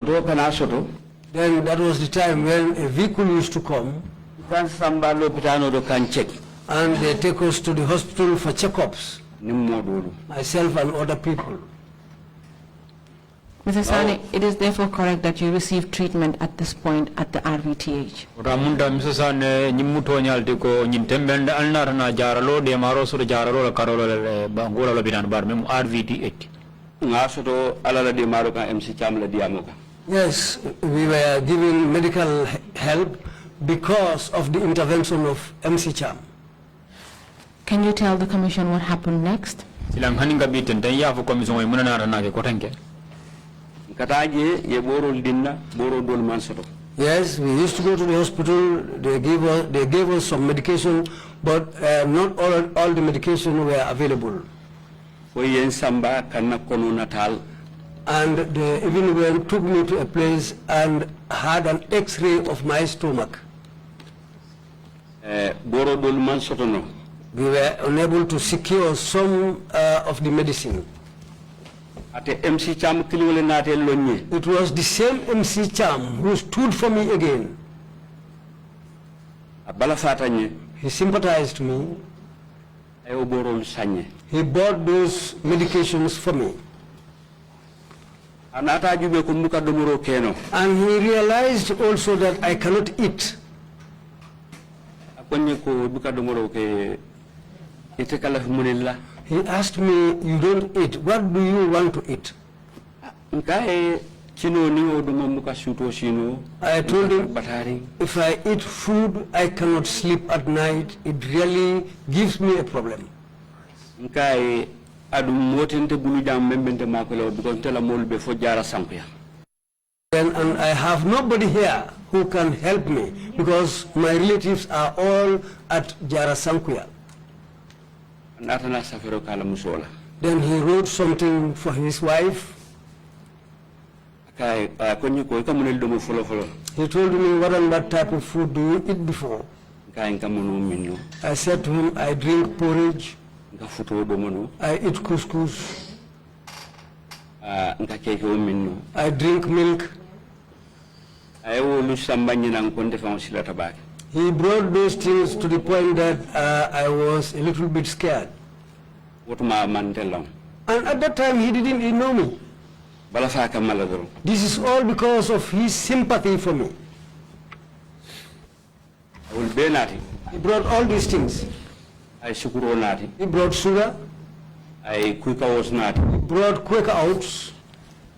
Then that was the time when a vehicle used to come and they take us to the hospital for checkups, myself and other people. Mr. Sane, it is therefore correct that you received treatment at this point at the RVTH. Ramunda Mr. Sane nyimuto nyaltiko nyintembende alnarana jaralo de maroso de jaralo la karolo le bangola la bidan bar mem RVTH. Ngasoto alala de maroka MC Cham la diamoka. Yes, we were giving medical help because of the intervention of MC Cham. Can you tell the commission what happened next? Silang haninga biten tan yafu commission e munana rana ke kotanke. Yes, we used to go to the hospital. They gave us some medication, but not all the medication were available. And they even took me to a place and had an X-ray of my stomach. We were unable to secure some of the medicine. It was the same MC Cham who stood for me again. He sympathized me. He bought those medications for me. And he realized also that I cannot eat. He asked me, you don't eat. What do you want to eat? I told him, if I eat food, I cannot sleep at night. It really gives me a problem. Then, and I have nobody here who can help me because my relatives are all at Jara Sankuya. Then he wrote something for his wife. He told me, what and what type of food do you eat before? I said to him, I drink porridge, I eat couscous, I drink milk. He brought those things to the point that I was a little bit scared. And at that time, he didn't even know me. This is all because of his sympathy for me. He brought all these things. He brought sugar. He brought Quaker Oats.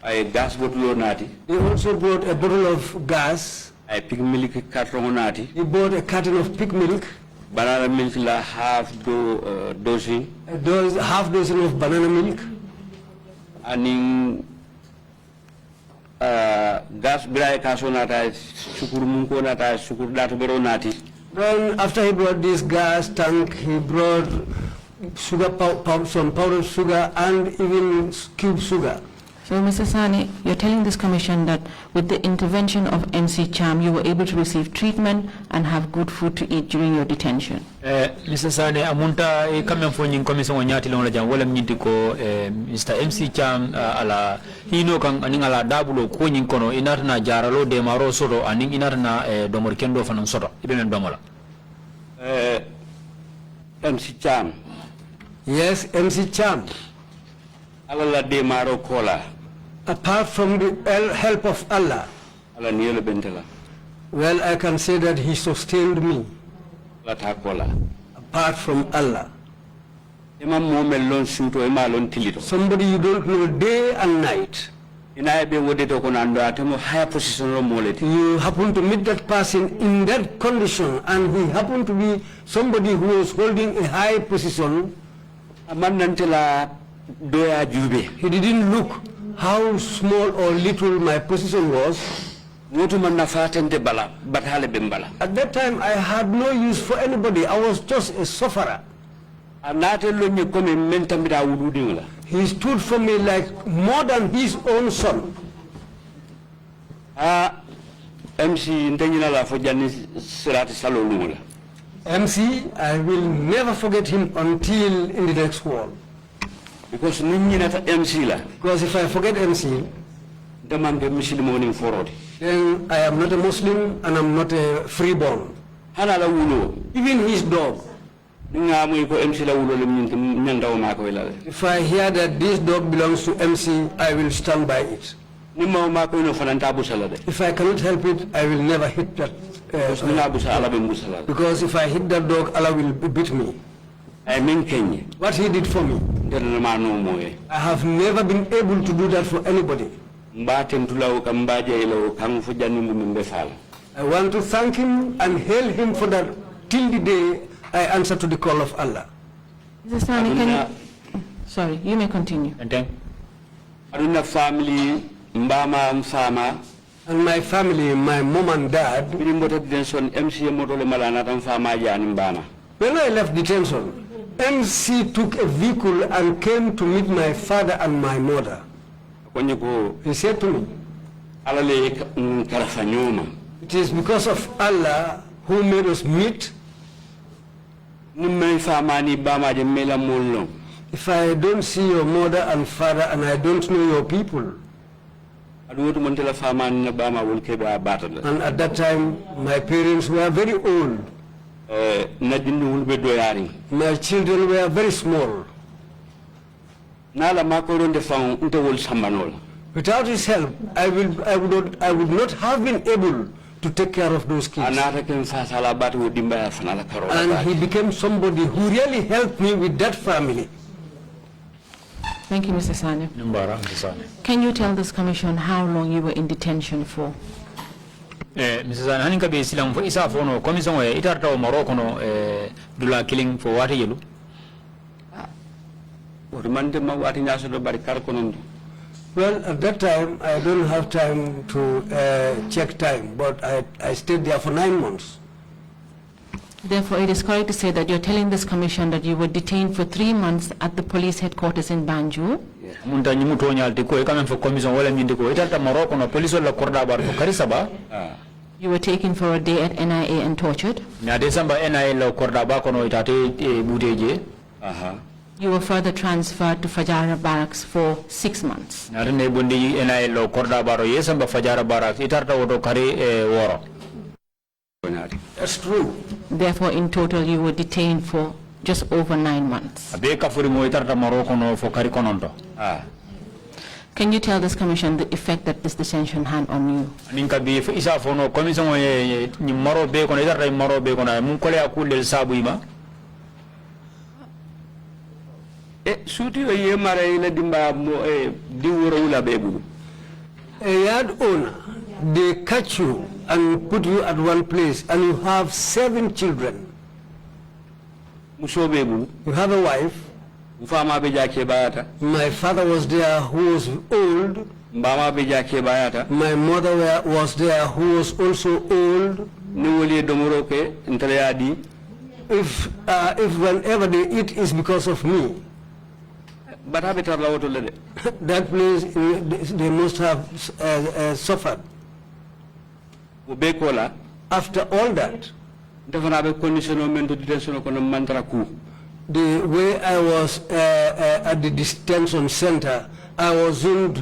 He also brought a bottle of gas. He bought a carton of pig milk. Banana milk la half dozen. Half dozen of banana milk. And gas brai kasonata sukur munko nata sukur data beronati. Then after he brought this gas tank, he brought sugar, some powdered sugar and even cube sugar. So, Mr. Sane, you're telling this commission that with the intervention of MC Cham, you were able to receive treatment and have good food to eat during your detention. Mr. Sane, amunta kami mfonyi commission wanyati longa jam wala mnyiti ko Mr. MC Cham ala hino kang aning ala dabulo ko nyin kono inatna jaralo de maro soto aning inatna domor kendo fanan soto ibenen domola. MC Cham. Yes, MC Cham. Ala de maro kola. Apart from the help of Allah, well, I can say that he sustained me. Apart from Allah. Somebody you don't know day and night. You happen to meet that person in that condition, and he happened to be somebody who was holding a high position. He didn't look how small or little my position was. At that time, I had no use for anybody. I was just a sufferer. He stood for me like more than his own son. MC, I will never forget him until in the next world. Because if I forget MC, Demange Muslim oning forodi. then I am not a Muslim and I'm not a freeborn. Hana la wulo. Even his dog, Nga mo ko MC la wulo lim nyanda o mako ilale. if I hear that this dog belongs to MC, I will stand by it. Nimma o mako no fananta busala de. If I cannot help it, I will never hit that. Nga busa ala be busala. Because if I hit that dog, Allah will beat me. Ay min kenye. What he did for me, Ndena ma no moye. I have never been able to do that for anybody. Mbaten tulaw kam mbaje ilo kam fu janni mum be fal. I want to thank him and hail him for that till the day I answer to the call of Allah. Mr. Sani, can you... Sorry, you may continue. And then Aduna family mbama mfama And my family, my mom and dad, birimbote denson MC motole malana tam fama jani mbama. when I left detention, MC took a vehicle and came to meet my father and my mother. Konye ko He said to me, ala le karafanyoma. it is because of Allah who made us meet. Nimme fama ni bama je mela molno. If I don't see your mother and father and I don't know your people, Adu wotu montela fama ni bama wol kebe abatada. and at that time my parents were very old, Najindi wulbe doyari. my children were very small. Nala makoronde fang nte wol sambanola. Without his help, I would not have been able to take care of those kids. Anata ken fasala batu wodimba ya fanala karola. And he became somebody who really helped me with that family. Thank you, Mr. Sani. Numbara Sani. Can you tell this commission how long you were in detention for? Mrs. Sani haninka be silam fo isa fono commission o itarta o Morocco no dula killing for what yelu. Mante ma wati nyaso do bari kar konondo. Well, at that time, I don't have time to check time, but I stayed there for 9 months. Therefore, it is correct to say that you're telling this commission that you were detained for 3 months at the police headquarters in Banjul. Munta nyimu to nyalti ko e kamen fo commission wala nyindi ko itarta Morocco no police la korda bar ko karisaba. You were taken for a day at NIA and tortured. Na December NIA la korda ba ko no itate buteje. You were further transferred to Fajara barracks for 6 months. Na rene bondi NIA la korda baro yesamba Fajara barracks itarta wodo kari woro. That's true. Therefore, in total, you were detained for just over 9 months. Abe kafuri mo itarta Morocco no fo kari konondo. Can you tell this commission the effect that this detention had on you? Ninka bi isa fono commission o ni maro be kono itarta maro be kono mun kole akul sabu ima. Suti o ye mara ila dimba mo di woro wula bebu. A yard owner, they catch you and put you at one place, and you have 7 children. Muso bebu. You have a wife. Mfama be jake bayata. My father was there who was old. Mbama be jake bayata. My mother was there who was also old. Ni woli domoro ke ntele yadi. If whenever they eat is because of me, Bata be tarla woto lede. that place they must have suffered. Be kola. After all that, Defana be condition o mento detention ko no mantra ku. the way I was at the detention center, I wasn't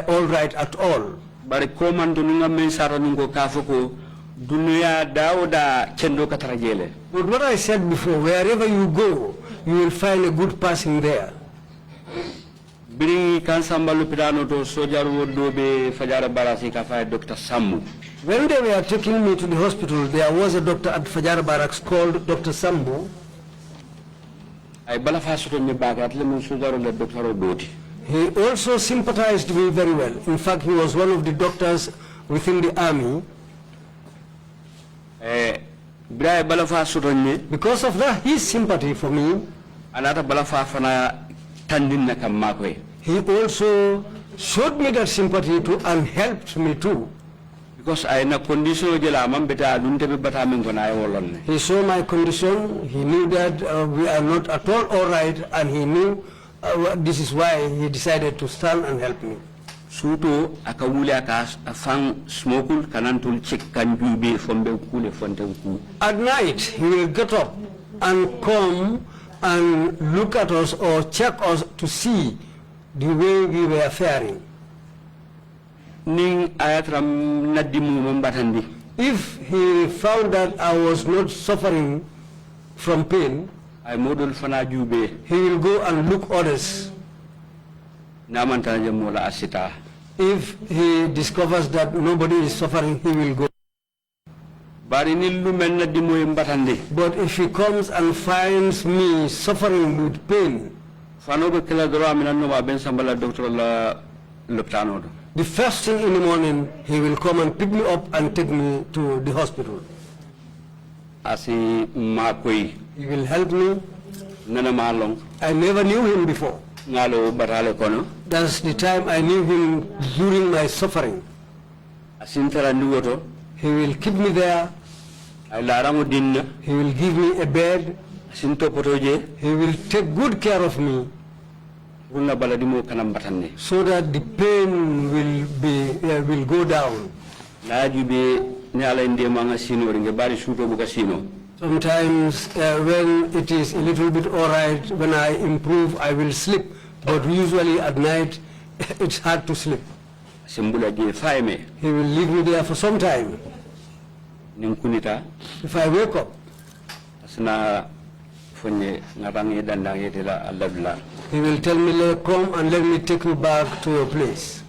all right at all. Bari komando nunga men sara nungo kafoko dunia dauda kendo katarajele. But what I said before, wherever you go, you will find a good person there. Bring Kansamba Lupidano to Sojar Wodobe Fajara Barasi Kafa Dr. Sammu. When they were taking me to the hospital, there was a doctor at Fajara Barracks called Dr. Sambu. I balafasto me back at Lemon Sugar and the Dr. Odoti. He also sympathized me very well. In fact, he was one of the doctors within the army. Bray balafasto me. Because of that, his sympathy for me, Another balafafana tandin nakamakwe. he also showed me that sympathy too and helped me too. Because I na condition jela mambeta dunte be bata men gona ay wolon. He saw my condition, he knew that we are not at all right, and he knew this is why he decided to stand and help me. Suto akawule akas afang smokul kanantul check kanjube fombe kule fonten ku. At night, he will get up and come and look at us or check us to see the way we were faring. ning ayatram nadimu mambatandi. If he found that I was not suffering from pain, Ay modol fana jube he will go and look others. namantana mola asita. If he discovers that nobody is suffering, he will go. Bari nillu men nadimu mbatandi. But if he comes and finds me suffering with pain, Fano be kala doro amina no ben sambala doctor la loptano do. the first thing in the morning, he will come and pick me up and take me to the hospital. Asi makoi He will help me. nana malong I never knew him before. ngalo batale kono. That's the time I knew him during my suffering. Asintara nuwoto He will keep me there. ay laramu dinna He will give me a bed. asinto potoje He will take good care of me bunna baladimo kanam batande. so that the pain will go down. Na jube ni ala inde manga sino ringe bari suto buka sino. Sometimes when it is a little bit all right, when I improve, I will sleep. But usually at night, it's hard to sleep. Simbula je faime He will leave me there for some time. nin kunita If I wake up, asna fonye ngarangi dandangi dela alladla. he will tell me, come and let me take you back to your place.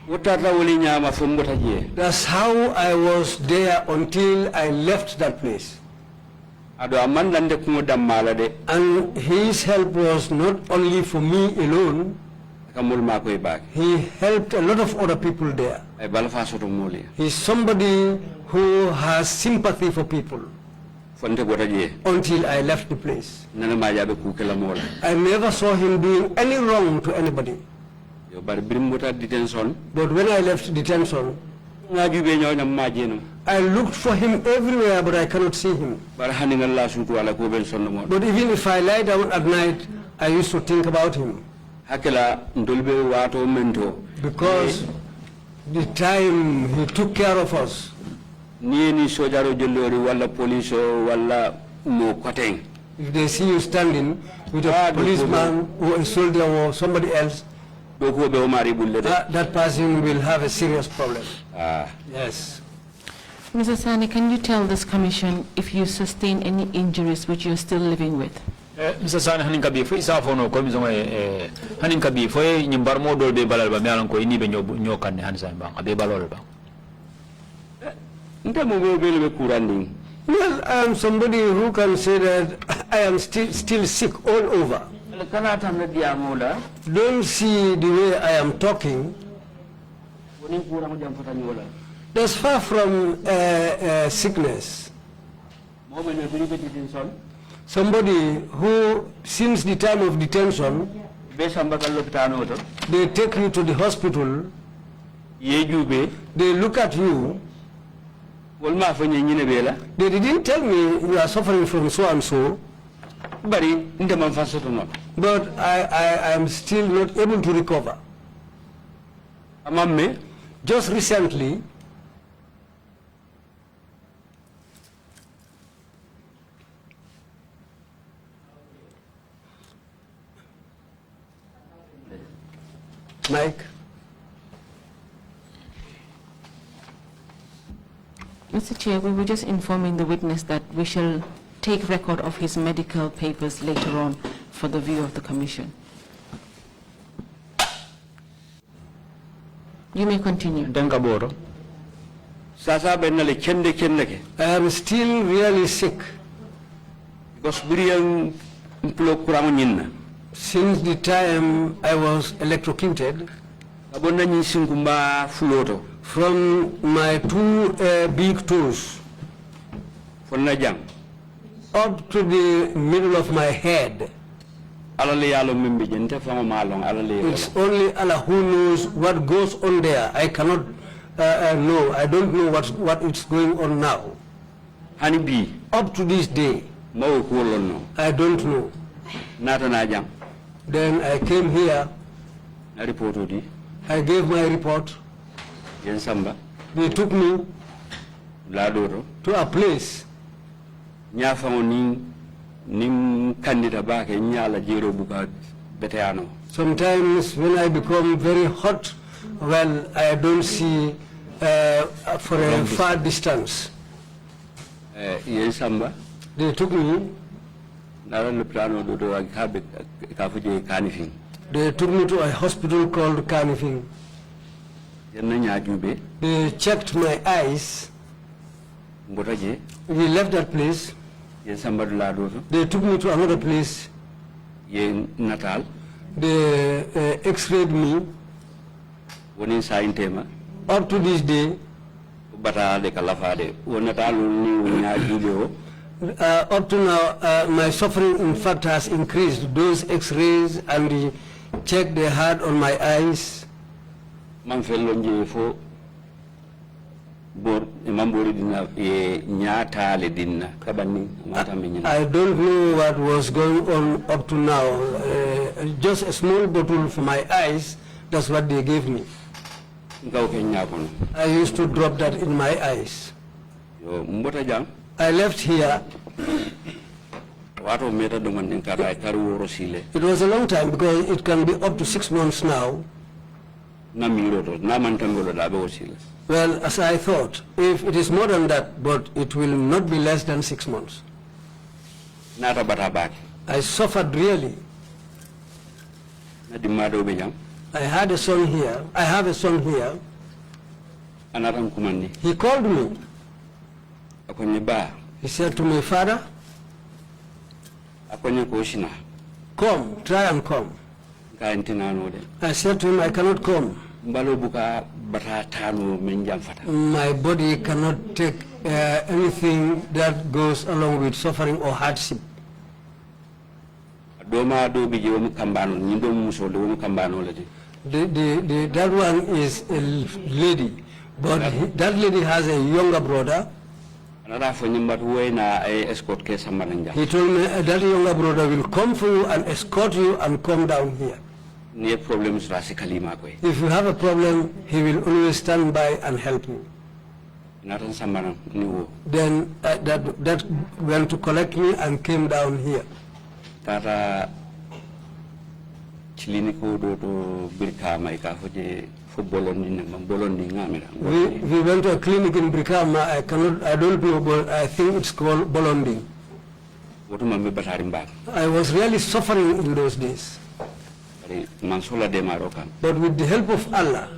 Wotata woli nyama fombota je. That's how I was there until I left that place. Ado amandande kumo dammala de And his help was not only for me alone, kamul makoy bak. he helped a lot of other people there. Ay balfa soto moli. He's somebody who has sympathy for people Fonte bota je until I left the place. nana majabe kukela mola. I never saw him doing any wrong to anybody. Yo bar brimbota detention But when I left detention, nga jube nyaw na majeno. I looked for him everywhere, but I cannot see him. Bar hani ngalla sutu ala ko ben sonno mo. But even if I lie down at night, I used to think about him. Hakela ndolbe wato mento Because the time he took care of us, ni sojaro jollori wala police o wala mo koteng. if they see you standing with a policeman or a soldier or somebody else, Doko be o mari bulle de. that person will have a serious problem. Ah. Yes. Mr. Sani, can you tell this commission if you sustain any injuries which you're still living with? Mr. Sani hanin kabi fo isa fono ko mi zongo hanin kabi fo nyimbar mo dol be balal ba mi alan ko ini be nyokan ne hansa ba abe balol ba. Nte mo be be kurandi. Well, I am somebody who can say that I am still sick all over. Kana tan na diamola Don't see the way I am talking. woni kura mo jam fatani wala. That's far from sickness. Mo be no be detention. Somebody who, since the time of detention, Be samba kal lopitano to. they take you to the hospital, Ye jube they look at you. wol ma fa nyine be la. They didn't tell me you are suffering from so and so, Bari nte man fa soto no. but I am still not able to recover. Amamme Just recently, Mike, Mr. Chair, we were just informing the witness that we shall take record of his medical papers later on for the view of the commission. You may continue. Denka boro. sasa be na le kende ke. I am still really sick. Because buriyan mpulo kuramo nyinna. Since the time I was electrocuted, Abonna nyi sinkumba fuloto. from my two big toes Fonna jang. up to the middle of my head. Alale yalo membe jente fama malong alale. It's only Allah who knows what goes on there. I cannot know. I don't know what is going on now. Hani bi Up to this day, mawo ko lonno. I don't know. Nata na jang. Then I came here. Na reporto di. I gave my report. Yen samba. They took me La doro. to a place. Nya fango ning candidate baake nyala jero buka beteano. Sometimes when I become very hot, Well, I don't see for a far distance. Yes, Samba. They took me. They took me to a hospital called Kanifing. They checked my eyes. We left that place. They took me to another place. They x-rayed me. Up to this day, up to now, my suffering in fact has increased. Those x-rays and the check they had on my eyes. I don't know what was going on up to now. Just a small bottle for my eyes, that's what they gave me. I used to drop that in my eyes. I left here. It was a long time because it can be up to 6 months now. Well, as I thought, if it is more than that, but it will not be less than 6 months. I suffered really. I had a son here. I have a son here. He called me. He said to me, "Father, come, try and come." I said to him, "I cannot come. My body cannot take anything that goes along with suffering or hardship." That one is a lady, but that lady has a younger brother. He told me that younger brother will come for you and escort you and come down here. If you have a problem, he will always stand by and help you. Then that went to collect me and came down here. We went to a clinic in Brikama. I don't know, but I think it's called Bolonding. I was really suffering in those days. But with the help of Allah,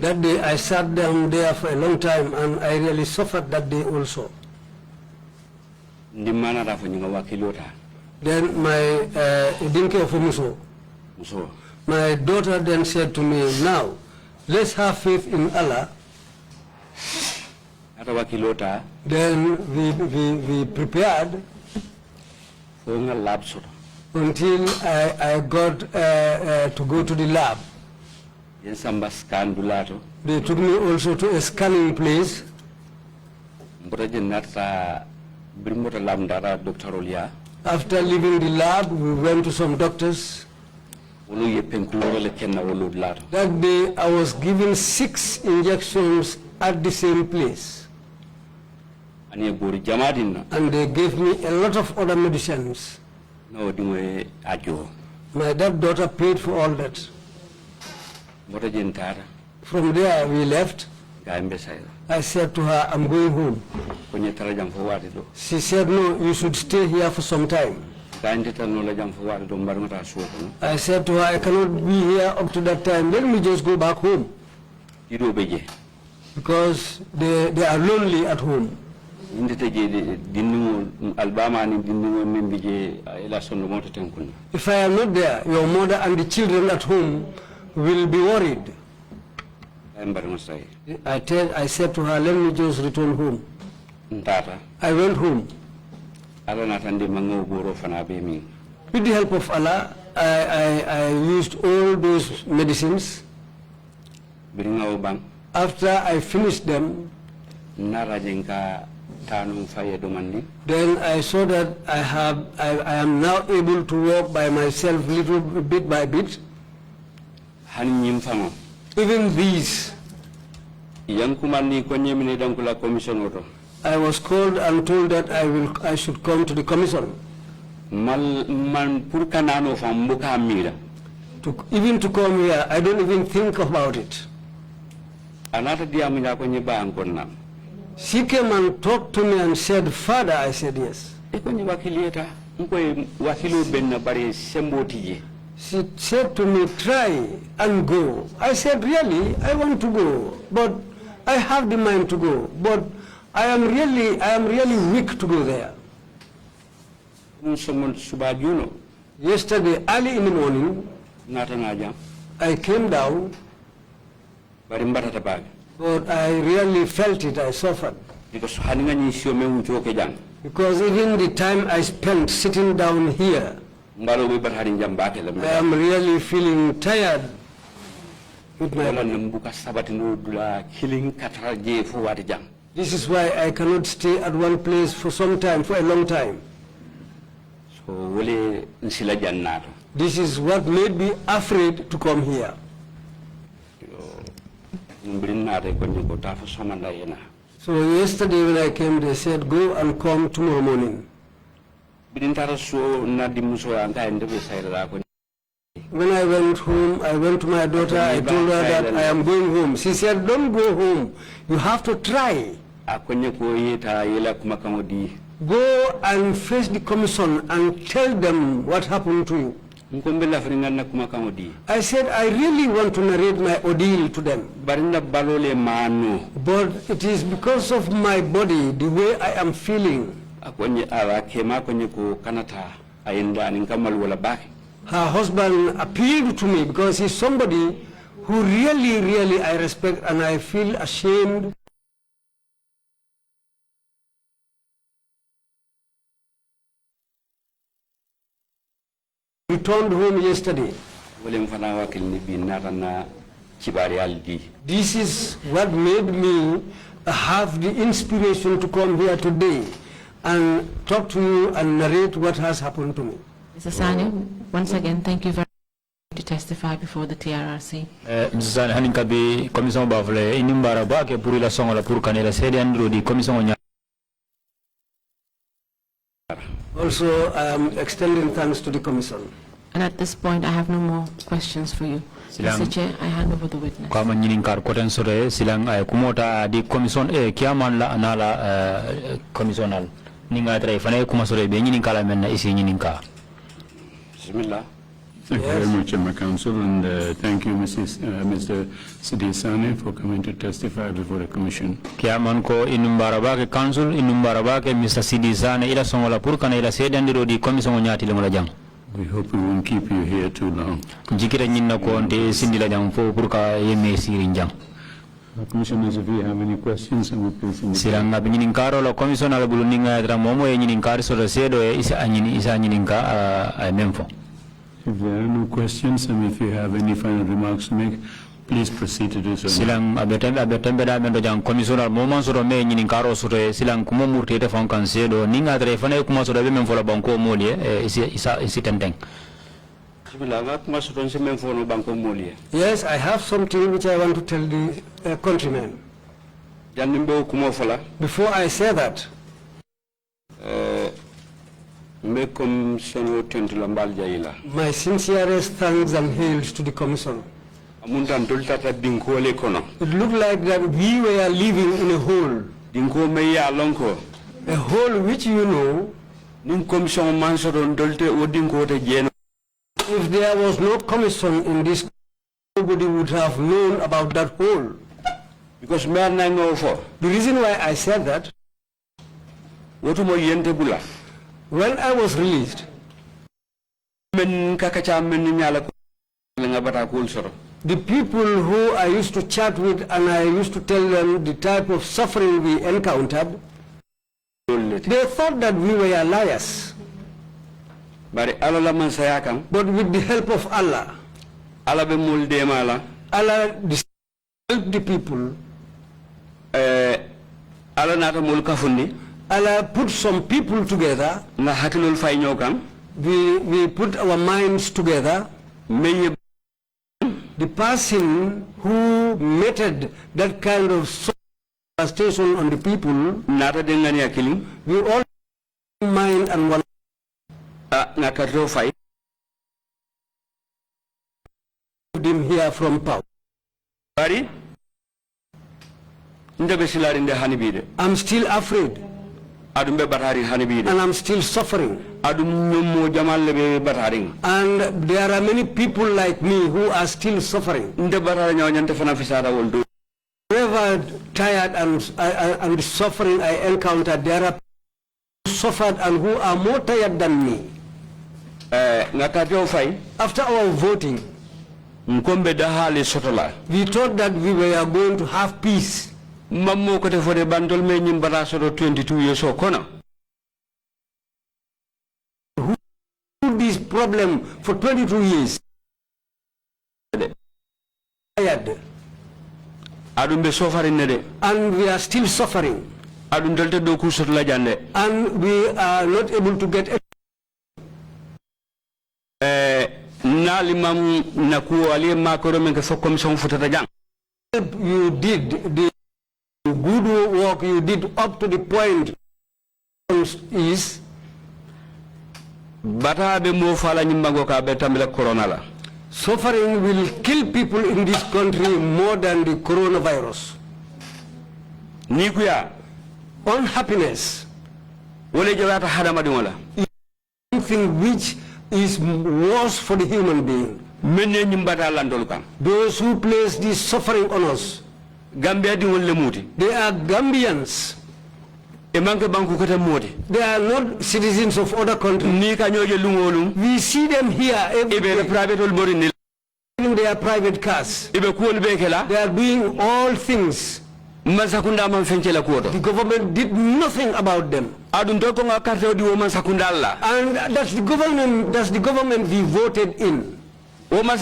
that day I sat down there for a long time and I really suffered that day also. Then my daughter then said to me, "Now, let's have faith in Allah." Then we prepared until I got to go to the lab. They took me also to a scanning place. After leaving the lab, we went to some doctors. That day, I was given 6 injections at the same place. And they gave me a lot of other medicines. My that daughter paid for all that. From there, we left. I said to her, "I'm going home." She said, "No, you should stay here for some time." I said to her, "I cannot be here up to that time. Let me just go back home." Because they are lonely at home. If I am not there, your mother and the children at home will be worried. I said to her, "Let me just return home." I went home. With the help of Allah, I used all those medicines. After I finished them, then I saw that I am now able to walk by myself little bit by bit. Even these, I was called and told that I should come to the commission. man pour kanano fam mbuka mira. Even to come here, I don't even think about it. Anata diamina ko nyiba ankonna. She came and talked to me and said, Father, I said yes. Eko nyiba kilieta mko wakilo benna bare sembotije. She said to me, try and go. I said, really, I want to go, but I have the mind to go, but I am really weak to go there. Yesterday, early in the morning, I came down, but I really felt it, I suffered. Because even the time I spent sitting down here, I am really feeling tired with my body. This is why I cannot stay at one place for some time, for a long time. This is what made me afraid to come here. So yesterday when I came, they said, go and come tomorrow morning. When I went home, I went to my daughter, I told her that I am going home. She said, don't go home, you have to try. Go and face the commission and tell them what happened to you. I said, I really want to narrate my ordeal to them. But it is because of my body, the way I am feeling. Her husband appealed to me because he's somebody who really I respect, and I feel ashamed. Returned home yesterday. This is what made me have the inspiration to come here today and talk to you and narrate what has happened to me. Mr. Sane, once again, thank you very much to testify before the TRRC. Mr. Sane, haninkabi commission bavle inimbara ba ke purila songola pur kanela sedi andro di commission. Also, I am extending thanks to the commission. And at this point, I have no more questions for you. Mr. Chair, I hand over the witness. Kama nyinin kar koten sore silang kumota di commission kiaman la anala commissional ninga tray fane kuma sore be nyinin kala men isi nyinin ka. Bismillah. Thank you very much, my counsel, and thank you, Mr. Sidi Sane, for coming to testify before the commission. Kiaman ko inumbara ba ke counsel inumbara ba ke Mr. Sidi Sane ila songola pur kana ila sedandiro di commission nyati le mola jang. We hope we won't keep you here too long. Jikira nyinna ko nte sindila jang fo pur ka yeme sirin jang. Commissioners, if you have any questions, I will please indicate. Siranga nyinin karo lo commissioner bulu ninga tra momo e nyinin kar so sedo e isa nyinin ka ay memfo. If there are no questions, and if you have any final remarks to make, please proceed to do so. Silang abetembe da mendo jang commissioner momo so me nyinin karo so silang kumo murte te fon kan sedo ninga tra fane kuma so be memfo la banko moli isi tenteng. Yes, I have something which I want to tell the countrymen. Before I say that, my sincerest thanks and hails to the commission. It looked like that we were living in a hole. A hole which you know, if there was no commission in this, nobody would have known about that hole. Because the reason why I said that, when I was released, the people who I used to chat with and I used to tell them the type of suffering we encountered, they thought that we were liars. But with the help of Allah, Allah helped the people. Allah put some people together. We put our minds together. The person who meted that kind of devastation on the people, we all mind and one. Ngakato fight. Him here from power. Bari? I'm still afraid. And I'm still suffering. And there are many people like me who are still suffering. Whenever tired and suffering I encounter, there are people who suffered and who are more tired than me. After our voting, we thought that we were going to have peace. Mammo kote fode bandol me nyim bata soto 22 years o kono. Who this problem for 22 years? Adumbe suffering nede. And we are still suffering. Adum delte do ku soto la jande. And we are not able to get nali mam naku ali makoro men ke fo commission futata jang. You did the good work you did up to the point is batabe mo fala nyimbango ka betamila corona la. Suffering will kill people in this country more than the coronavirus. Nikuya unhappiness wole jawata hadama dingola. Something which is worse for the human being. Menne nyimbata landol kan. Those who place this suffering on us. Gambia di wolle muti. They are Gambians. E manke banku kote muti. They are not citizens of other countries. Ni ka nyoje lungolum. We see them here every day. Private ol bori ni. In their private cars. Ibe kuol bekela. They are doing all things. Masakunda man fenchela kuoto. The government did nothing about them. Adun to ko nga carte di wo masakunda alla. And that's the government we voted in. How can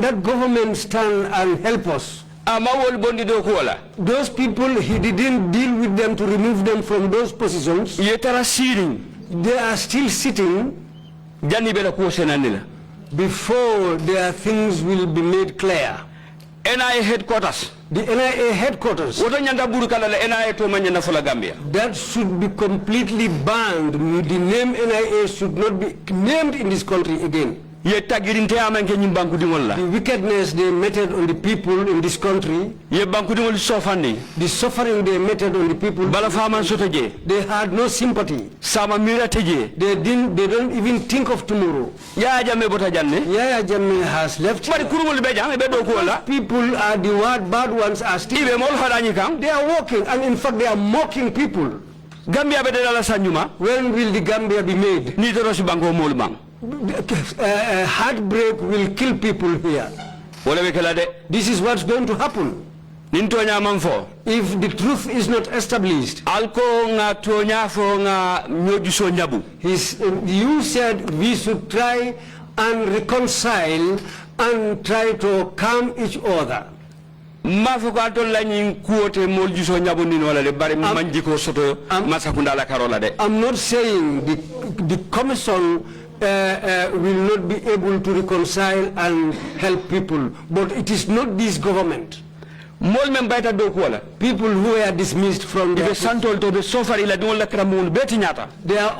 that government stand and help us? Those people, he didn't deal with them to remove them from those positions. They are still sitting before their things will be made clear. NIA headquarters. The NIA headquarters. That should be completely banned. The name NIA should not be named in this country again. The wickedness they meted on the people in this country, the suffering they meted on the people, they had no sympathy. They don't even think of tomorrow. Yaya Jammeh has left. People are the bad ones are still. They are walking, and in fact they are mocking people. When will the Gambia be made? Heartbreak will kill people here. This is what's going to happen. If the truth is not established, you said we should try and reconcile and try to calm each other. I'm not saying the commission will not be able to reconcile and help people, but it is not this government. People who are dismissed from their they are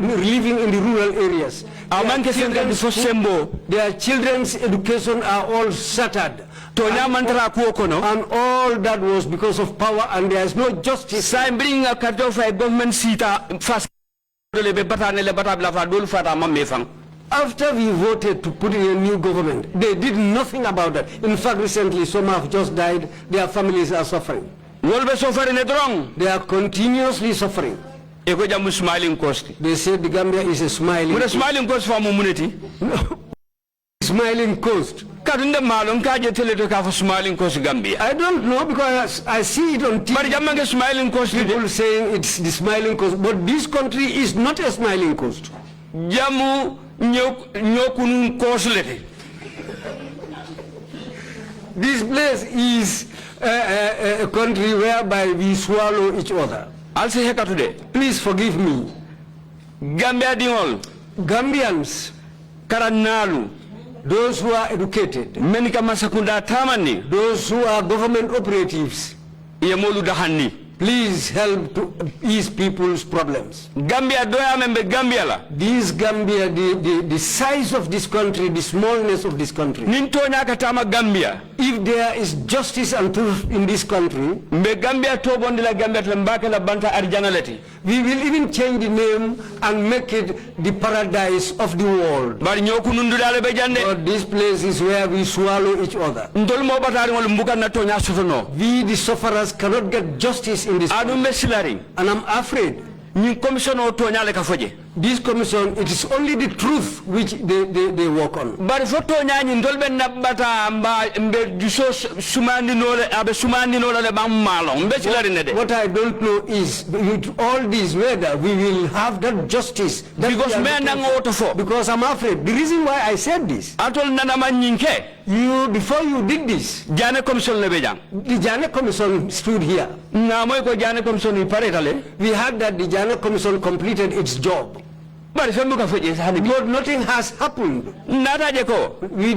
living in the rural areas. Their children's education are all shattered. And all that was because of power, and there is no justice. After we voted to put in a new government, they did nothing about that. In fact, recently some have just died. Their families are suffering. They are continuously suffering. They say the Gambia is a smiling coast. Smiling coast. I don't know, because I see it on TV. People saying it's the smiling coast, but this country is not a smiling coast. This place is a country whereby we swallow each other. I'll say here today. Please forgive me. Gambians, Karanalu, those who are educated, those those who are government operatives, Please help to ease people's problems. Gambia doya membe Gambia la. This Gambia, the size of this country, the smallness of this country. Nintonya katama Gambia. If there is justice and truth in this country, Mbe Gambia to bondi la Gambia tlembake la banta arjanaleti. we will even change the name and make it the paradise of the world. Bari nyoku nundudale be jande. But this place is where we swallow each other. Ndol mo batari ngol mbuka na tonya sotono. We, the sufferers, cannot get justice in this country. Adu mesilari. And I'm afraid. Ni commission o tonya le kafoje. This commission, it is only the truth which they work on. Bari foto nyani ndolbe nabata mbe juso sumandi nole abe sumandi nole le bam malo mbe silari nede. What I don't know is with all this whether we will have that justice. That Because me nango for. Because I'm afraid. The reason why I said this. Atol nanama nyinke. You before you did this. Jane commission le bejang. The Jane Commission stood here. Na moy ko Jane commission iparetale. We heard that the Jane Commission completed its job. But nothing has happened. We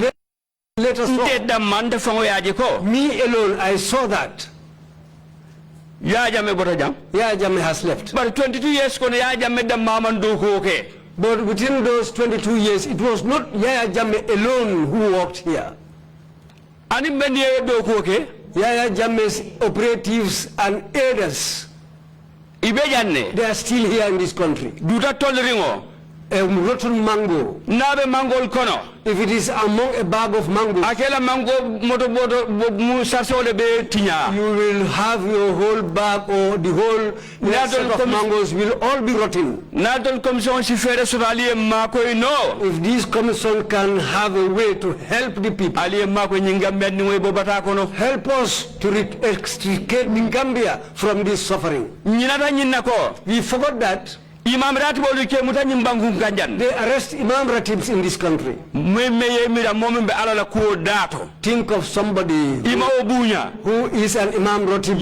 let us talk. Me alone, I saw that. Yaya Jammeh has left. But 22 years ago, Yaya Jammeh the Mamandu okay. But within those 22 years, it was not Yaya Jammeh alone who worked here. Yaya Jammeh's operatives and aiders, they are still here in this country. Rotten mango. Nabe mango kono. If it is among a bag of mangoes, akela mango moto be tinya. You will have your whole bag or the whole set of mangoes will all be rotten. Nadol commission si fere suralie mako no. If this commission can have a way to help the people, ali mako nyinga medni we bobata kono. Help us to extricate the Gambia from this suffering. Nyinata nyinako. We forgot that. Imam Ratib they arrest Imam Ratibs in this country. Think of somebody who is an Imam Ratib.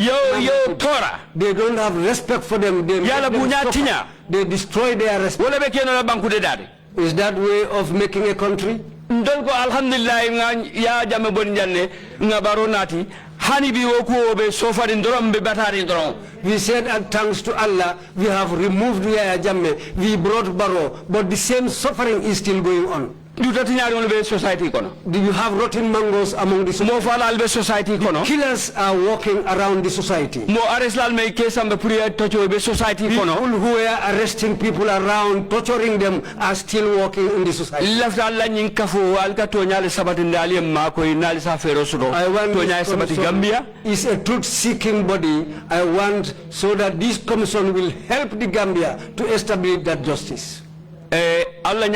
They don't have respect for them. They destroy their respect. Is that way of making a country? We said thanks to Allah, we have removed Yaya Jammeh, we brought Barrow, but the same suffering is still going on. Do you have rotten mangoes among the society? The killers are walking around the society. People who are arresting people around, torturing them, are still walking in the society. I want Gambia is a truth-seeking body. I want so that this commission will help the Gambia to establish that justice. Among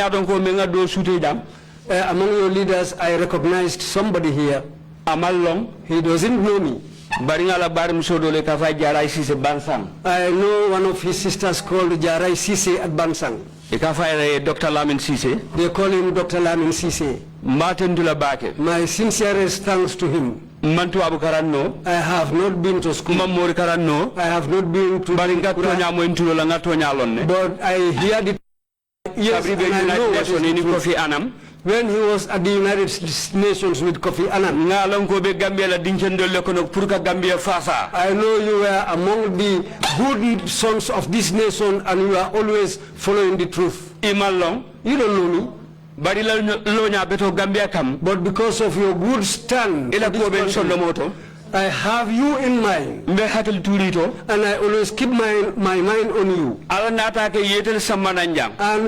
your leaders, I recognized somebody here. He doesn't know me. I know one of his sisters called Jarai Sise at Bansang. Dr. Lamin Sise. They call him Dr. Lamin Sise. My sincerest thanks to him. I have not been to school. I have not been to but I hear the yes, and I know what is when he was at the United Nations with Kofi Annan. I know you were among the good sons of this nation and you are always following the truth. You don't know me. But because of your good stand, I have you in mind, and I always keep my mind on you. And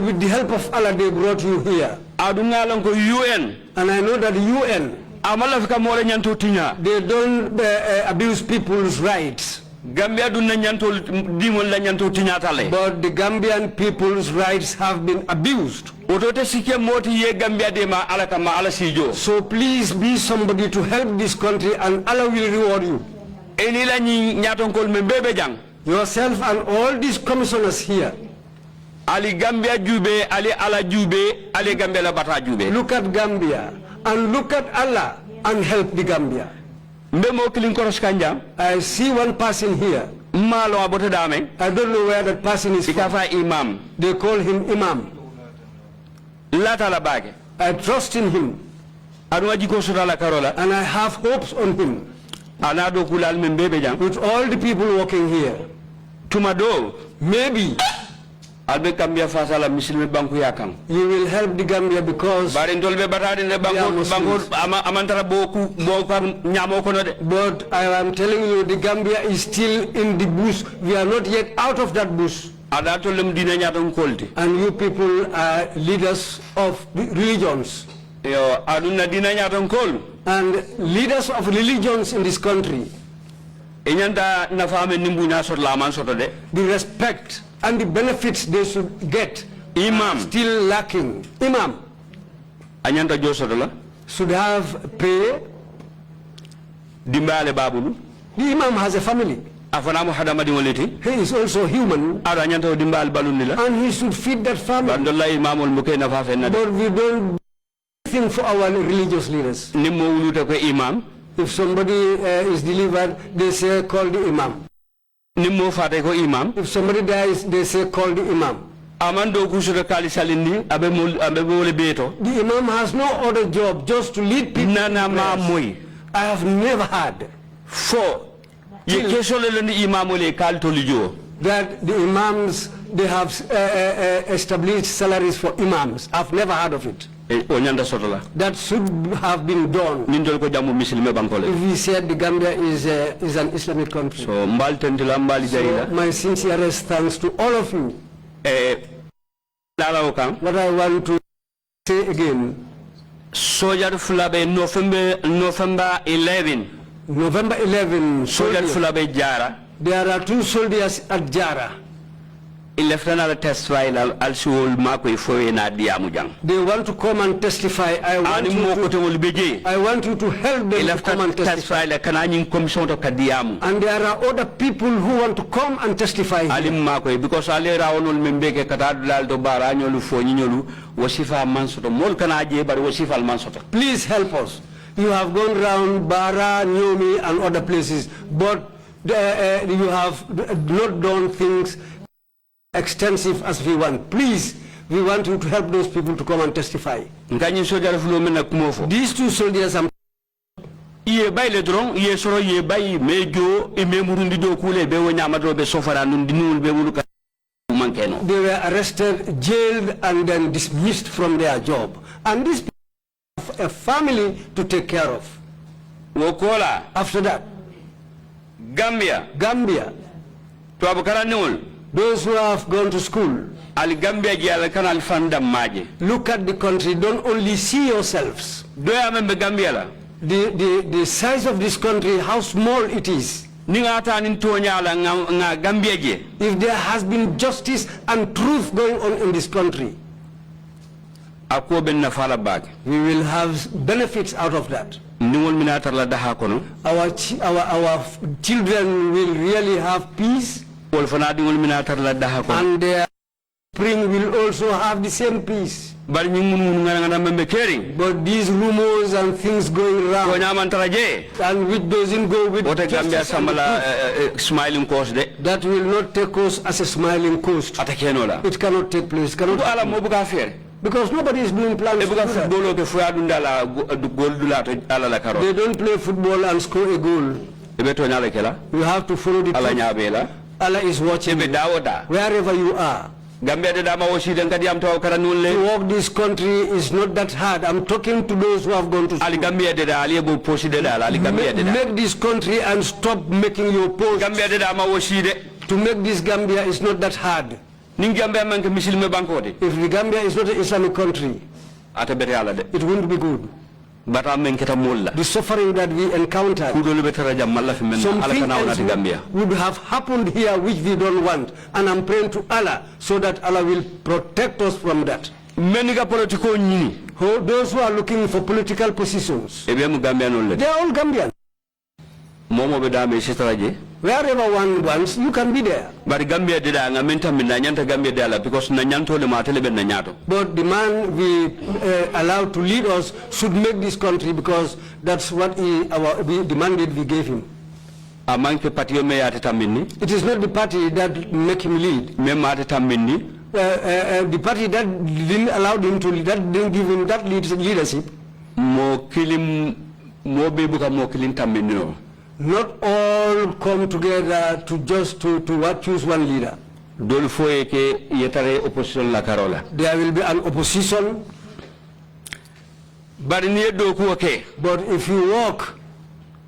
with the help of Allah, they brought you here. And I know that the UN, they don't abuse people's rights. But the Gambian people's rights have been abused. So please be somebody to help this country and Allah will reward you. Yourself and all these commissioners here. Look at Gambia and look at Allah and help the Gambia. I see one person here. I don't know where that person is from. They call him Imam. I trust in him. And I have hopes on him. Anado kulal membebe jang. with all the people working here, Tumado. maybe Albe Gambia fasala misilme banku yakang. you will help the Gambia because, Bari ndolbe batade ne banko Muslims. amantara boku boku nyamo kono de. but I am telling you, the Gambia is still in the bush. We are not yet out of that bush. Adato lem dina nyaton kolti. And you people are leaders of the religions. Yo aduna dina nyaton kol. And leaders of religions in this country, Enyanda nafame nimbunya sot laman soto de. the respect and the benefits they should get Imam. still lacking. Imam Anyanda jo soto la. should have pay. Dimbale babulu. The Imam has a family. Afana mo hadama di woleti. He is also human, Ado anyanta dimbal baluni la. and he should feed that family. Bandolla imamul muke nafa fenna de. But we don't do anything for our religious leaders. Nimmo wuluta ko imam. If somebody is delivered, they say call the Imam. Nimmo fate ko imam. If somebody dies, they say call the Imam. Amando kusura kali salindi abe wole beto. The Imam has no other job just to lead people. Nana in ma prayers. moy. I have never heard Fo. Ye kesole lendi imamole kal tolijo. that the Imams, they have established salaries for Imams. I've never heard of it. Onyanda sotola. That should have been done Nindol ko jamu misilme bankole. if we said the Gambia is an Islamic country. So mbal tentila mbali So jaila. my sincerest thanks to all of you. Lala okam. What I want to say again, Soldier fulabe November 11. November 11, Soldier soldiers, fulabe jara. there are 2 soldiers at Jara. Ileftanala test file al suol mako ifoye na diamu jang. They want to come and testify. I want Ani mo ko you tewol beje. to help them to come and Ileftan test testify. file kana nyin commission to kadiamu. And there are other people who want to come and testify here. Alim mako because ale rawonol membeke katadulal to bara nyolu fo nyolu wasifa mansoto mol kana je bar wasifa al mansoto. Please help us. You have gone round Bara, Nyomi and other places, but you have not done things extensive as we want. Please, we want you to help those people to come and testify. Nganyi soldier fulo mena kumofo. These 2 soldiers are Iye bay le dron iye soro iye bay mejo e memurundi do kule be wonyama do be sofara nun dinul be wuluka mankeno. they were arrested, jailed, and then dismissed from their job. And these people have a family to take care of. Wokola After that, Gambia Gambia, to abukara nul those who have gone to school, al Gambia ji al kanal fanda maje. look at the country, don't only see yourselves. Do ya membe Gambia la. The size of this country, how small it is. Ninga ata nin tonya la nga Gambia ji. If there has been justice and truth going on in this country, Ako ben na fala bag. we will have benefits out of that. Ningol minatar la daha kono. Our children will really have peace, Wol fana dingol minatar la daha kono. and their spring will also have the same peace. Bari nyingun ngana membe kering. But these rumors and things going Ko around, nyaman taraje. and which doesn't go with Wote Gambia justice and the sambala truth, smiling course de. that will not take us as a smiling coast. Ata kenola. It cannot take place. Cannot Ala happen. mo buka fere. Because nobody is doing plans E to do buka that. footballo ke fuya dunda la gol dula to ala la karo. They don't play football and score a goal. E be to nyala kala. You have to follow the Ala truth. nyabela. Allah is watching Be you. dawoda. Wherever you are. Gambia de dama wosi den kadi am taw kara nun To le. walk this country is not that hard. I'm talking to those who have gone to Ali school. Gambia de da ali bo posi de da ali Gambia de da. Make this country and stop making your post. Gambia de dama wosi de. To make this Gambia is not that hard. Ning Gambia man ke misilme banko de. If the Gambia is not an Islamic country, Ata bete ala de. it won't be good. Bata men keta molla. The suffering that we encountered, Kudolu be tara jam malla fi men ala something kana else wonati Gambia. would have happened here which we don't want. And I'm praying to Allah so that Allah will protect us from that. Meniga politiko nyini. Those who are looking for political positions, E be mu Gambia non le. they are all Gambian. Momo be dame sitaraje. Wherever one wants, you can be there. Bari Gambia de da nga menta min na nyanta Gambia de ala because na nyanto le matele ben na nyato. But the man we allowed to lead us should make this country, because that's what the mandate we gave him. A manke patio me yate tambini. It is not the party that make him lead. Me mate tambini. The party that didn't allow him to lead, that didn't give him that leadership. Mo kilim mo be buka mo kilim tambini no. Not all come together to just to choose one leader. Dol foye ke yetare opposition la karola. There will be an opposition. Bari ni do ku ke. But if you walk,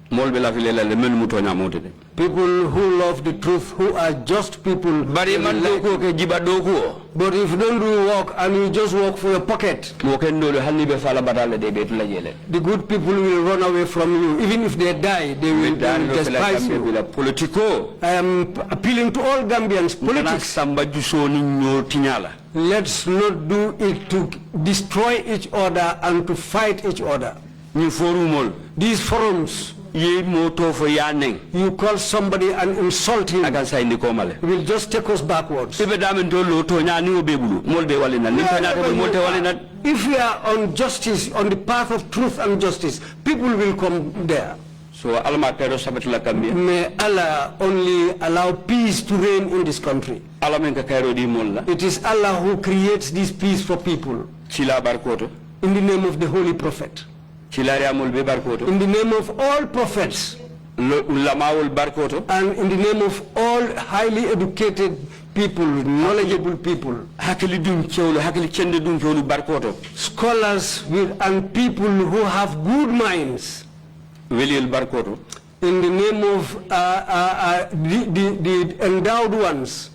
Molbe la filela le mel mutonya motede. people who love the truth, who are just people. Bari man do ku ke jiba do ku. But if you don't do work and you just work for your pocket, Mo ken do le hanni be fala batale de betu la jele. the good people will run away from you. Even if they die, they will despise you. Politico. I am appealing to all Gambians. Politics. Samba juso ni nyo tinyala. Let's not do it to destroy each other and to fight each other. Ni forumol. These forums, Ye moto fo yaneng. you call somebody and insult him, Agan sa indi komale. will just take us backwards. Ibe damen to lo to nya ni obebulu. Molbe walina. Ni to nya to molte walina. If we are on justice, on the path of truth and justice, people will come there. So alma pero sabatula kambia. May Allah only allow peace to reign in this country. Alamen ka kairo di molla. It is Allah who creates this peace for people. Chila barkoto. In the name of the Holy Prophet. Chila molbe barkoto. In the name of all prophets. Ulamawul barkoto. And in the name of all highly educated people, knowledgeable people. Hakili dum chewlu, hakili chende dum chewlu barkoto. Scholars and people who have good minds. Welil barkoto. In the name of the endowed ones.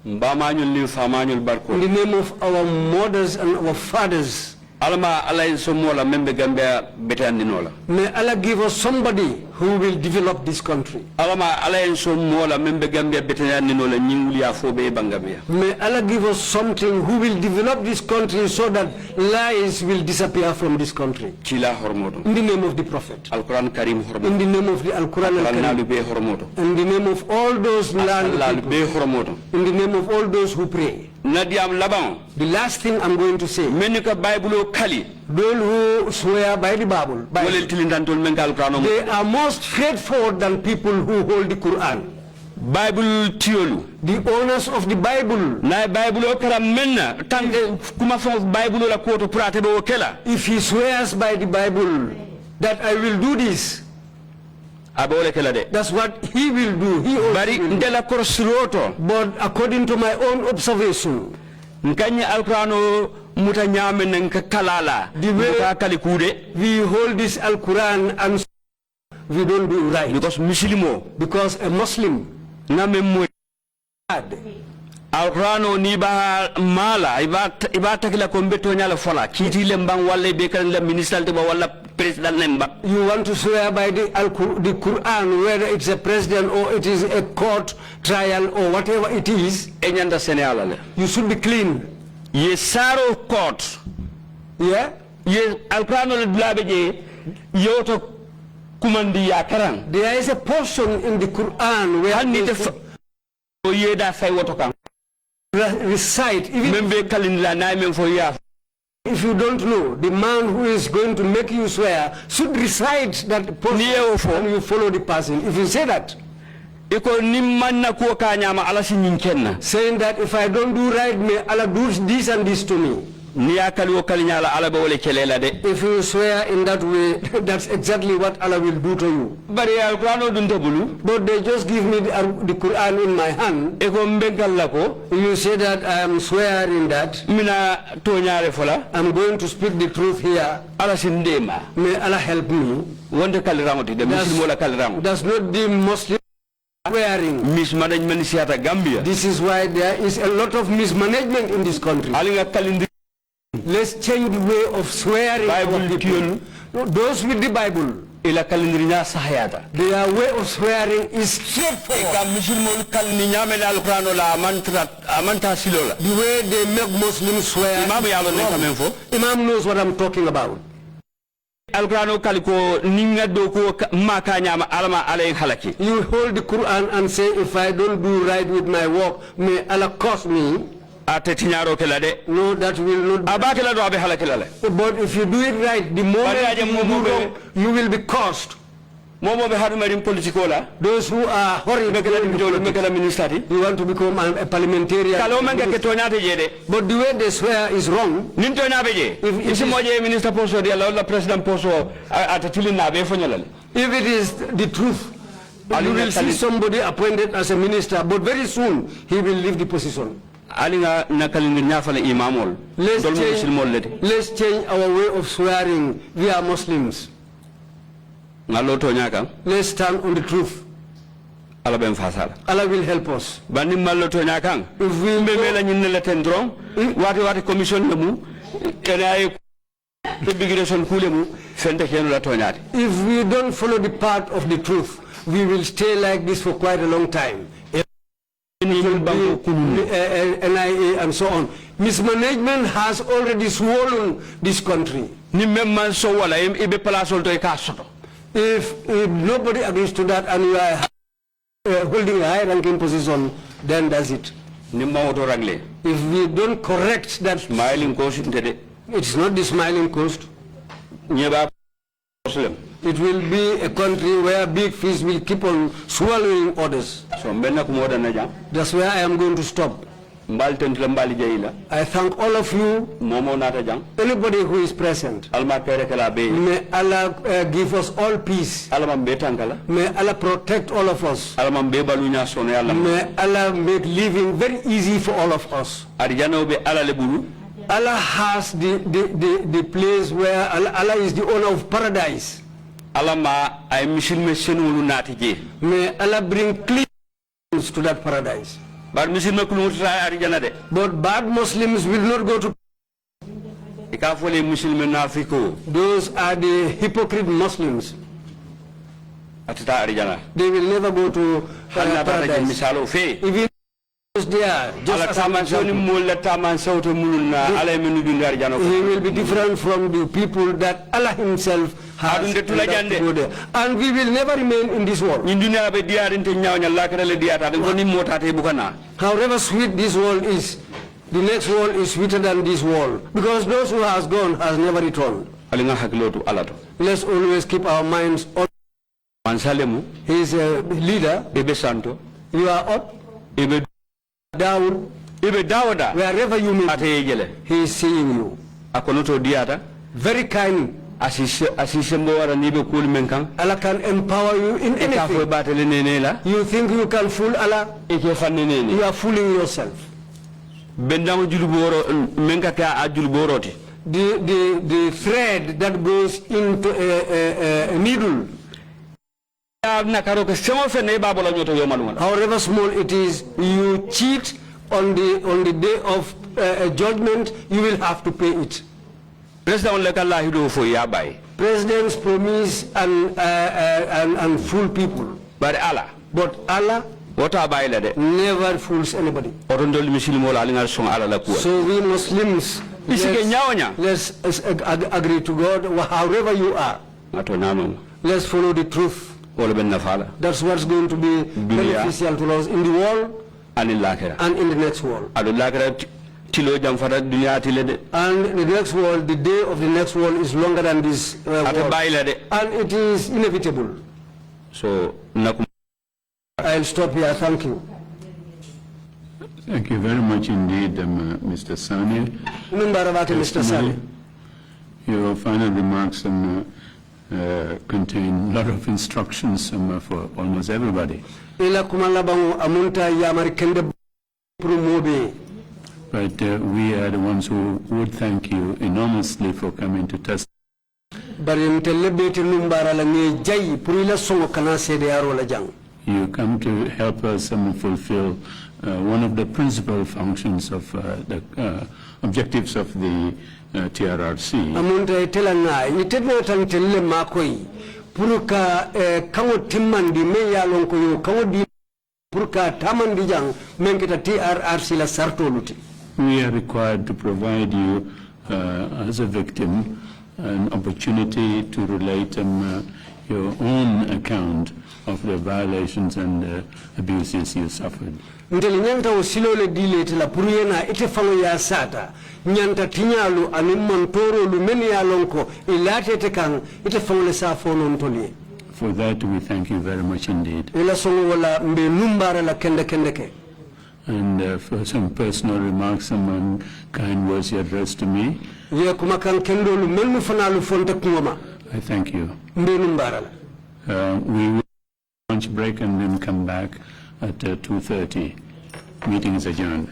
Mbamanyul ni famanyul In barkoto. the name of our mothers and our fathers. Alma alay somola membe Gambia betandinola. May Allah give us somebody who will develop this country. Alma alay somola membe Gambia betandinola nyinguli afobe bangabia. May Allah give us something who will develop this country so that lies will disappear from this country. Chila hormoto. In the name of the Prophet. Al-Quran Karim hormoto. In the name of the Al-Quran Al-Nalu Al-Karim. be hormoto. In the name of all those learned Al-Nalu people. be hormoto. In the name of all those who pray. Nadiam labang. The last thing I'm going to say. Menika Bible kali. Those who swear by the Bible. Walel tilindantol menka Al-Quran. They are more straightforward than people who hold the Quran. Bible tiolu. The owners of the Bible. Na Bible okara menna tange kuma fo Bible la ko to prate be okela. If he swears by the Bible that I will do this, Abole kela de. that's what he will do. He also Bari will do. ndela korosroto. But according to my own observation, Nkanya Al-Qur'ano muta nyame nka kalala. The way- Muta kalikude. we hold this Al-Quran and we don't do right. Because Muslimo Because a Muslim ngame mo had Al-Qur'ano ni ba mala iba takila ko mbeto nyala fola kiti lembang walla be kan la ministre ba walla president lemba. you want to swear by the Quran, whether it's a president or it is a court trial or whatever it is, Enyanda Senegal le. you should be clean. Ye saro court. Yeah? Ye Al-Qur'ano le dulabe je yoto kumandi ya karang. There is a portion in the Quran where Hanni they def o yeda fay woto kan. recite, even Membe kalin la na men fo ya. if you don't know, the man who is going to make you swear should recite that portion and you follow the person. If you say that, Iko nimmanna ko kanyama ala sinin kenna. saying that if I don't do right, may Allah do this and this to me. Ni akali o kalinyala ala ba wole kelela de. If you swear in that way, that's exactly what Allah will do to you. Bari Al-Qur'ano dun tabulu. But they just give me the Quran in my hand. Eko mbengal lako. You say that I am swearing that. Mina tonyare fola. I'm going to speak the truth here. Ala sindema. May Allah help me. Wonde kaliramoti de muslimo la kaliram. Does not the Muslim swearing. Mismanagement siata Gambia. This is why there is a lot of mismanagement in this country. Alinga kalindi Let's change the way of swearing our Bible people. Those with the Bible, ila kalindrinya sahayata. their way of swearing is straightforward. Ka muslimo kalni nyame na Al-Qur'ano la amanta silola. The way they make Muslims swear. Imam yalo ne kamen fo. Imam knows what I'm talking about. Al-Qur'ano kaliko ninga do ko maka nyama alama alay halaki. You hold the Quran and say, if I don't do right with my work, may Allah curse me. Ate tinyaro kala de. No, that will not be. Abakela do abe halakela le. But if you do it right, the moment Bari aje you mo do be- wrong, you will be cursed. Momo be harumarin politikola. Those who are hurrying to get into politics, you want to become a parliamentarian. But the way they swear is wrong. If it is the truth, you will see somebody appointed as a minister, but very soon he will leave the position. Let's change our way of swearing. We are Muslims. Let's stand on the truth. Allah will help us. If we don't follow the path of the truth, we will stay like this for quite a long time. NIA and so on. Mismanagement has already swollen this country. If nobody agrees to that and you are holding a high-ranking position, then that's it. If we don't correct that, it's not the smiling coast. It will be a country where big fish will keep on swallowing others. That's where I am going to stop. I thank all of you, anybody who is present. May Allah give us all peace. May Allah protect all of us. May Allah make living very easy for all of us. Allah has the place where Allah is the owner of paradise. May Allah bring clean to that paradise. But bad Muslims will not go to. Those are the hypocrite Muslims. They will never go to paradise. Even they are just he will be different from the people that Allah himself has to go there. And we will never remain in this world. However sweet this world is, the next world is sweeter than this world. Because those who has gone has never returned. Let's always keep our minds on. He is a leader. You are up. Down. Wherever you meet, he is seeing you. Very kind. Allah can empower you in anything. You think you can fool Allah? You are fooling yourself. The thread that goes into a needle, however small it is, you cheat on the day of judgment, you will have to pay it. Presidents promise and fool people. But Allah never fools anybody. So we Muslims, let's agree to God, however you are. Let's follow the truth. That's what's going to be beneficial to us in the world and in the next world. And the next world, the day of the next world is longer than this world. And it is inevitable. So I'll stop here. Thank you. Thank you very much indeed, Mr. Sani. Mr. Sani. Your final remarks contain a lot of instructions for almost everybody. But we are the ones who would thank you enormously for coming to testify. You come to help us fulfill one of the principal functions of the objectives of the TRRC. We are required to provide you, as a victim, an opportunity to relate your own account of the violations and abuses you suffered. For that, we thank you very much indeed. ila songo wala mbe numbare la kende kende ke. And for some personal remarks, some kind words you addressed to me, Ye kumakan kendo lu melu fanalu fonte kungoma. I thank you. Mbe numbare la. We will lunch break and then come back at 2:30. Meeting is adjourned.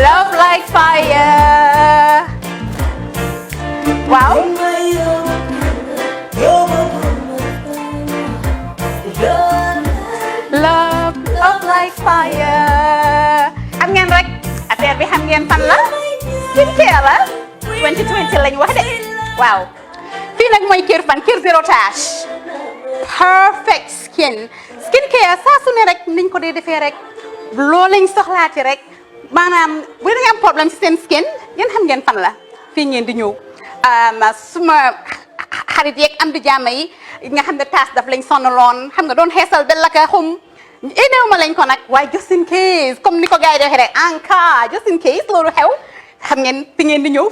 Love like fire. Wow. Love like fire. Xam ngeen rek affaire bi xam ngeen fan la skincare la 2020 lañ wax de waaw fii nag mooy kër fan kër zero tache perfect skincare saa su ne rek niñ ko dee defee rek loo lañ soxlaati rek maanaam bu ngeen am problème ci seen skin ngeen xam ngeen fan la fii ngeen di ñëw suma xarit yeeg am di jàmm yi nga xam ne taas daf lañ sonaloon xam nga doon xeesal bel laka xum éneew ma lañ ko nag waaye just in case comme ni ko gars yi di waxee rek en cas just in case loolu xew xam ngeen fi ngeen di ñëw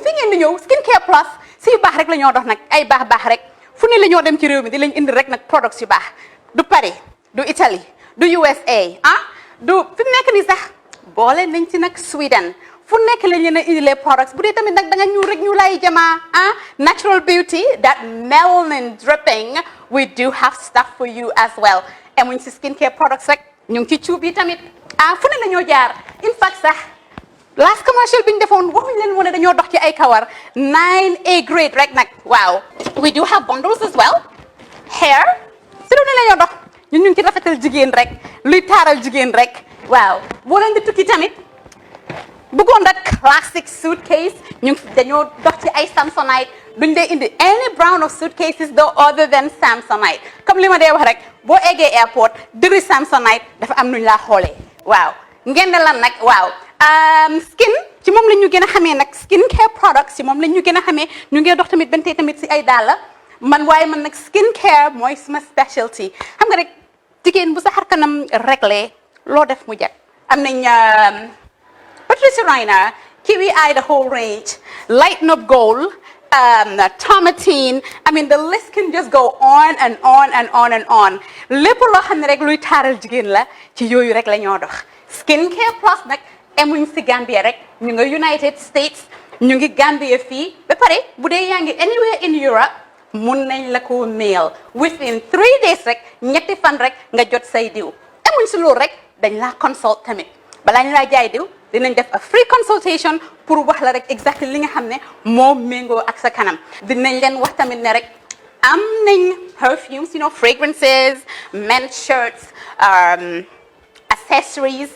skincare plus si yu baax rek la ñoo dox nag ay baax rek fu ne la ñoo dem ci réew mi di lañ indi rek nag products yu baax du Paris du Italie du USA du fi mu nekk nii sax boole nañ ci nag Sweden fu nekk lañ leen a indilee products bu dee tamit nag da nga ñuul rek ñu lay jamaa natural beauty that melanin dripping we do have stuff for you as well emuñ si skincare products rek ñu ngi ci cuub yi tamit fu ne la ñoo jaar in fact sax last commercial bi ñu defoon waxuñ leen woon ne dañoo dox ci ay kawar 9A grade rek nag waaw we do have bundles as well hair si lu ne la ñoo dox ñun ñu ngi ci rafetal jigéen rek luy taaral jigéen rek waaw boo leen di tukki tamit bëggoon rek classic suitcase ñu dañoo dox ci ay Samsonite duñ dee indi any brand of suitcases though other than Samsonite comme li ma dee wax rek boo eggee airport dëri Samsonite dafa am nuñ laa xoolee waaw ngeen ne lan nag waaw skin ci moom la ñu gën a xamee nag skin care products ci moom la ñu gën a xamee ñu ngi dox tamit bentey tamit si ay dàlla waaye man nag skin care mooy suma specialty xam nga rek jigéen bu sa xar kanam réglé loo def mu jag am nañ Patricia Reiner Kiwi Eye the whole range Lighten Up Gold Tomatine I mean the list can just go on and on and on and on lépp loo xam ne rek luy taaral jigéen la ci yooyu rek la ñoo dox skin care plus nag emuñ si Gambia rek ñu ngi United States ñu ngi Gambia fii ba pare bu dee yaa ngi anywhere in Europe mun nañ la ko mail within 3 days rek ñetti fan rek nga jot say diw emuñ si loolu rek dañ laa consult tamit balaa ñu laa jaay diw dinañ def a free consultation pour wax la rek exactly li nga xam ne moo méngoo ak sa kanam dinañ leen wax tamit ne rek am nañ perfumes fragrances men's shirts accessories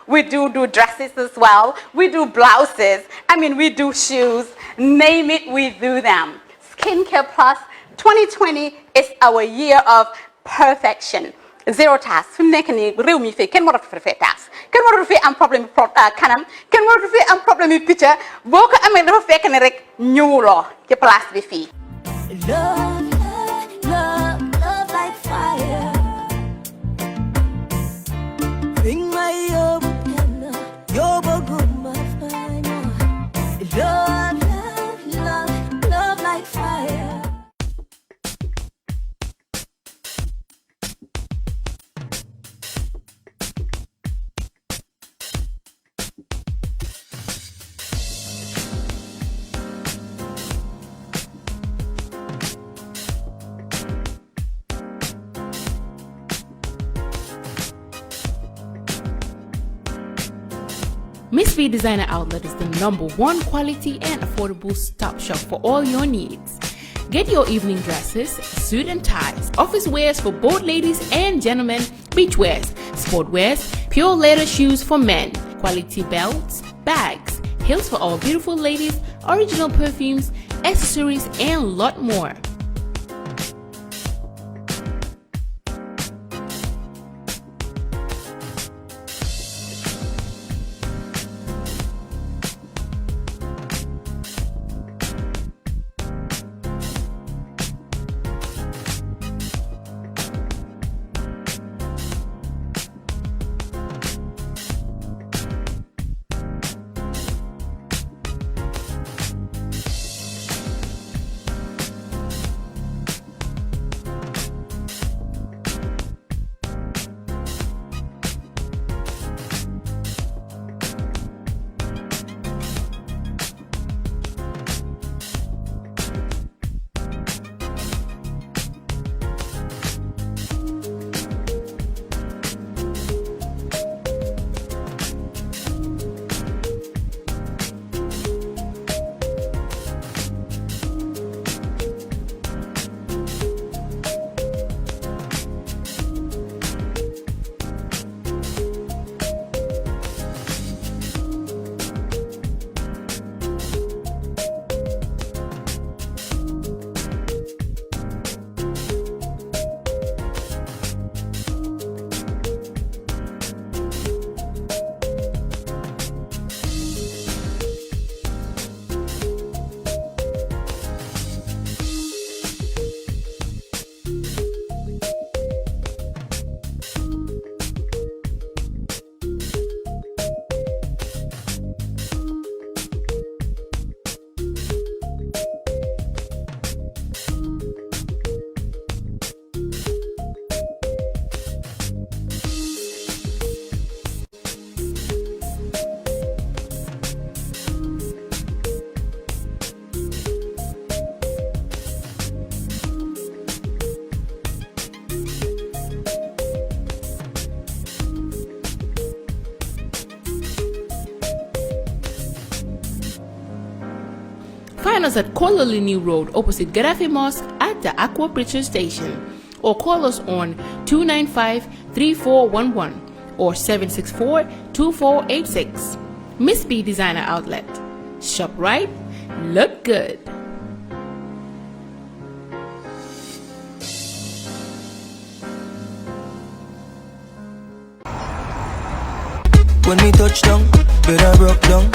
we do dresses as well we do blouses I mean we do shoes name it we do them Skincare Plus 2020 is our year of perfection zero task fi mu nekk nii réew mi fii kenn waratu fi taas kenn waratu fi am problème kanam kenn waratu fi am problème yu picca boo ko amee dafa fekk ne rek ñëwuloo ci place bi fii. Love like fire. Bring my love like fire. Miss V Designer Outlet is the #1 quality and affordable stop shop for all your needs. Get your evening dresses, suit and ties, office wears for both ladies and gentlemen, beach wears, sport wears, pure leather shoes for men, quality belts, bags, heels for all beautiful ladies, original perfumes, accessories, and a lot more. Find us at Kololini Road opposite Gaddafi Mosque at the Aqua Bridge Station, or call us on 295-3411 or 764-2486. Miss B Designer Outlet. Shop right, look good. When we touch down, better broke down.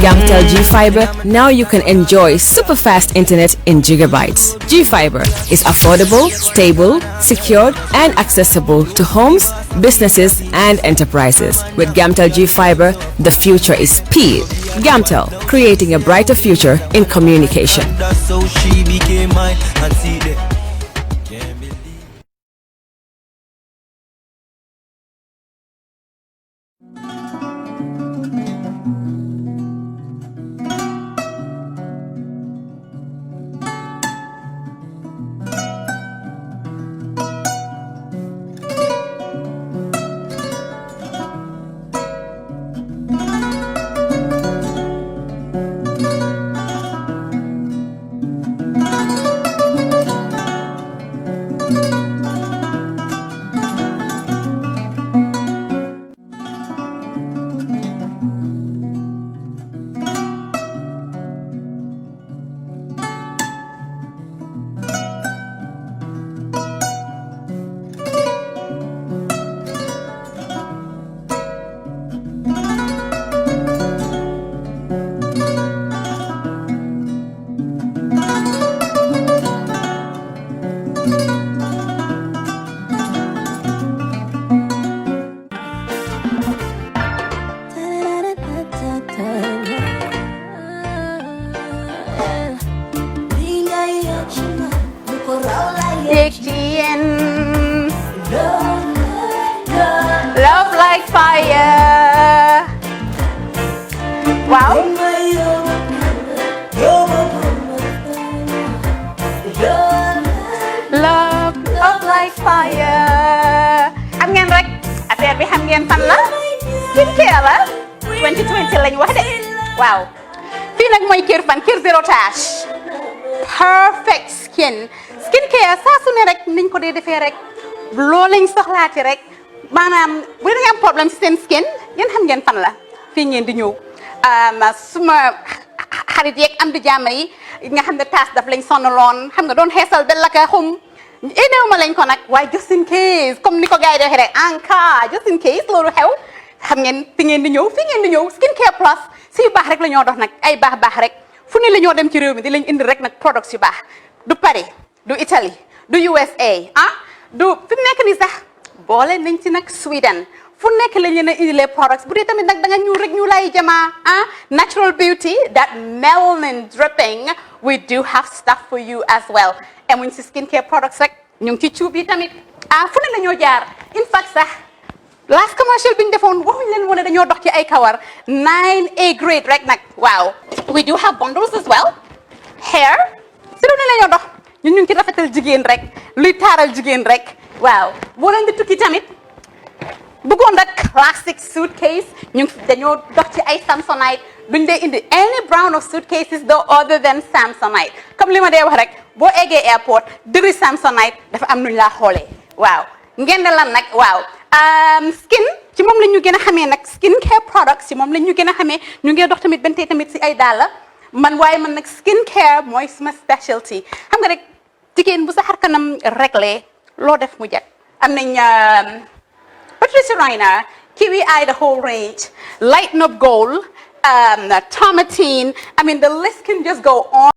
Gamtel G-Fiber, now you can enjoy super fast internet in gigabytes. G-Fiber is affordable, stable, secured, and accessible to homes, businesses, and enterprises. With Gamtel G-Fiber, the future is speed. Gamtel, creating a brighter future in communication. That's so she became mine and see the xam ngeen fan la skincare la 2020 lañ wax de waaw fii nag mooy kër fan kër zero tache perfect skincare saa su ne rek niñ ko dee defee rek loo lañ soxlaati rek maanaam bu ngeen am problème ci seen skin yéen xam ngeen fan la fii ngeen di ñëw suma xarit yeeg am di jàmm yi nga xam ne taas daf lañ sonaloon xam nga doon xeesal ba la ka xum éneew ma lañ ko nag waaye just in case comme ni ko gars yi defee rek en cas just in case loolu xew xam ngeen fi ngeen di ñëw skincare plus si yu baax rek la ñoo dox nag ay baax rek fu ne la ñoo dem ci réew mi di lañ indi rek nag products yu baax du Paris du Italie du USA du fi mu nekk nii sax boole nañ ci nag Sweden fu nekk lañ leen a indilee products bu dee tamit nag da nga ñuul rek ñu lay jamaa natural beauty that melanin dripping we do have stuff for you as well emuñ si skincare products rek ñu ngi ci cuub yi tamit fu ne la ñoo jaar in fact sax last commercial bi ñu defoon waxuñ leen woon ne dañoo dox ci ay kawar 9A grade rek nag waaw we do have bundles as well hair si lu ne la ñoo dox ñun ñu ngi ci rafetal jigéen rek luy taaral jigéen rek waaw boo leen di tukki tamit bëggoon rek classic suitcase ñu dañoo dox ci ay Samsonite duñ dee indi any brand of suitcases though other than Samsonite comme li ma dee wax rek boo eggee airport dëri Samsonite dafa am nuñ laa xoolee waaw ngeen ne lan nag waaw skin ci moom la ñu gën a xamee nag skin care products ci moom la ñu gën a xamee ñu ngi dox tamit bentee tamit si ay dàlla waaye man nag skin care mooy suma specialty xam nga rek jigéen bu sa xar kanam réglé loo def mu jag am nañ Patricia Reiner, Kiwi Eye, the whole range, Lighten Up Gold, Tomatine. I mean, the list can just go on.